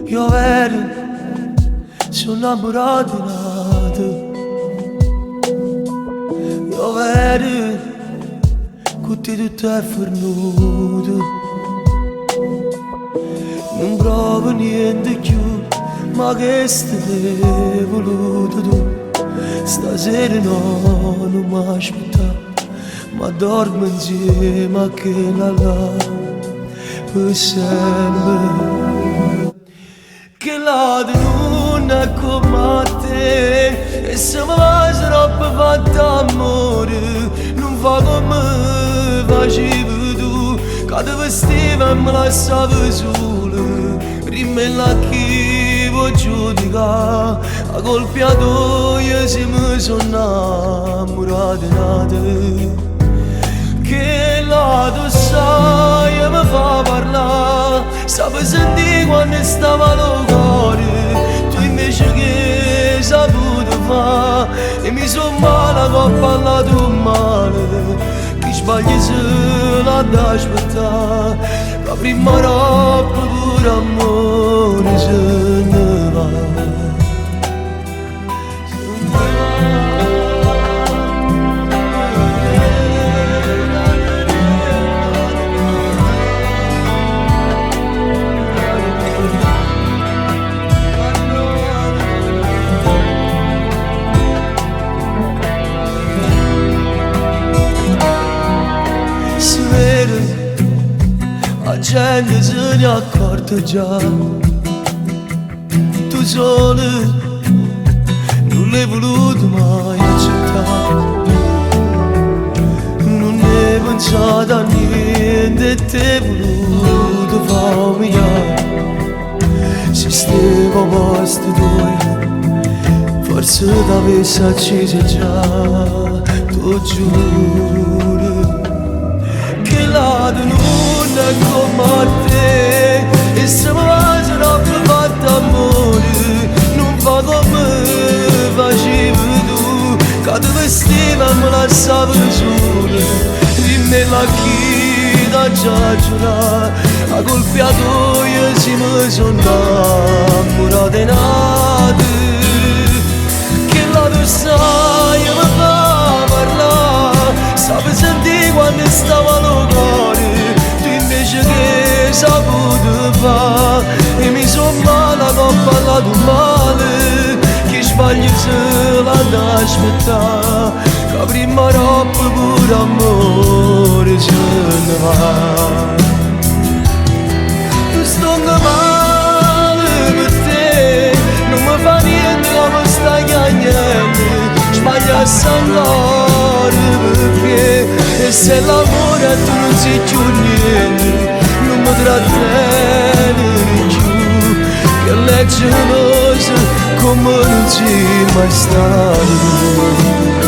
Io ero, sono innamorato di nato. Io ero, con te tutto è fornuto. Non provo niente più, ma che stai voluto tu. Stasera no, non mi aspetta, ma dormo insieme a quella là, per sempre. Che la non è come te, e se mi vai troppo fatta amore, non fa come facevi tu, quando vestiva e mi lasciavi solo, prima la chi vuoi giudicare, a colpiatoia se mi sono innamorato di te. Che la tu sai mi fa parlare, sapevi sentire quando stava lo cuore, tu invece che saputo fare, e mi son male che ho parlato male, chi sbaglia se l'ha da aspettare, la prima roba pure amore se ne va. La gente se ne è accorta già, tu solo non l'hai voluto mai accettare, non hai pensato a niente e ti hai voluto far umiliare. Se stiamo a posto tuoi, forse t'avessi acceso già, tu giuro che la non è come te, e se mi vai troppo fatta amore, non fa come facevi tu, quando vestiva e mi lasciavi solo, dimmi la chi da già giurare, a colpiatoia se mi sono innamorato di nato. Che la tu sai mi fa parlare, sapevi sentire quando stava lo cuore, tu invece che saputo fare, e mi son male che ho parlato male, chi sbaglia se l'ha da aspettare, che la prima roba pure amore se ne va. Tu sto male per te, non mi fa niente come stai chiagnando, sbaglia a sangue perché, e se l'amore tu non sei più niente, non mi trattenere più, che lei è gelosa come non sei mai stato.